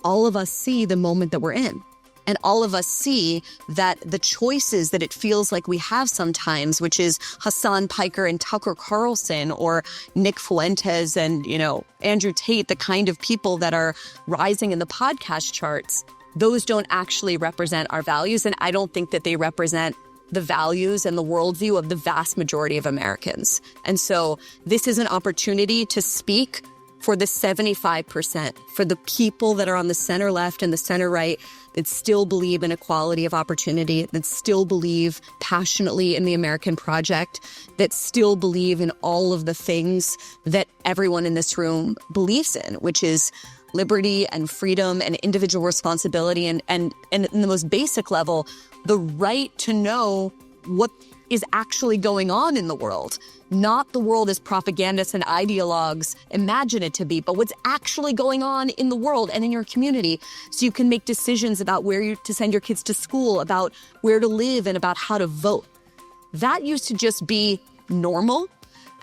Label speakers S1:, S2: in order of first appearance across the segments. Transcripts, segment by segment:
S1: all of us see the moment that we're in. And all of us see that the choices that it feels like we have sometimes, which is Hasan Piker and Tucker Carlson, or Nick Fuentes and, Andrew Tate, the kind of people that are rising in the podcast charts, those don't actually represent our values. And I don't think that they represent the values and the worldview of the vast majority of Americans. And so this is an opportunity to speak for the 75%, for the people that are on the center left and the center right that still believe in equality of opportunity, that still believe passionately in the American project, that still believe in all of the things that everyone in this room believes in, which is liberty and freedom and individual responsibility and in the most basic level, the right to know what is actually going on in the world. Not the world as propagandists and ideologues imagine it to be, but what's actually going on in the world and in your community, so you can make decisions about where to send your kids to school, about where to live, and about how to vote. That used to just be normal,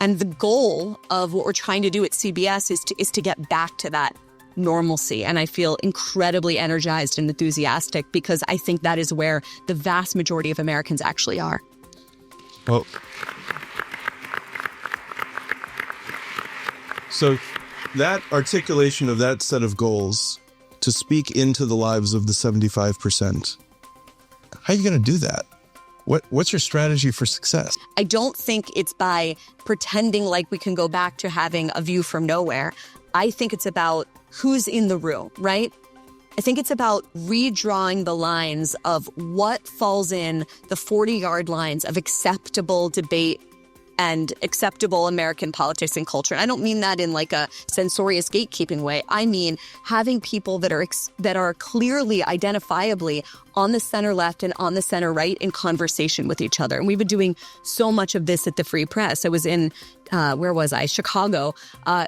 S1: and the goal of what we're trying to do at CBS is to get back to that normalcy. And I feel incredibly energized and enthusiastic because I think that is where the vast majority of Americans actually are.
S2: Well, so that articulation of that set of goals to speak into the lives of the 75%, how are you going to do that? What's your strategy for success?
S1: I don't think it's by pretending like we can go back to having a view from nowhere. I think it's about who's in the room, right? I think it's about redrawing the lines of what falls in the 40-yard lines of acceptable debate and acceptable American politics and culture. And I don't mean that in like a censorious gatekeeping way. I mean having people that are clearly, identifiably on the center left and on the center right in conversation with each other. And we've been doing so much of this at the Free Press. I was in, Chicago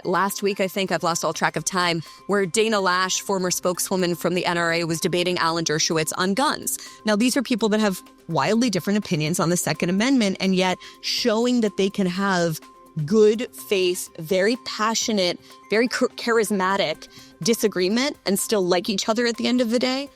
S1: last week, I think. I've lost all track of time, where Dana Loesch, former spokeswoman from the NRA, was debating Alan Dershowitz on guns. Now, these are people that have wildly different opinions on the Second Amendment, and yet showing that they can have good faith, very passionate, very charismatic disagreement and still like each other at the end of the day.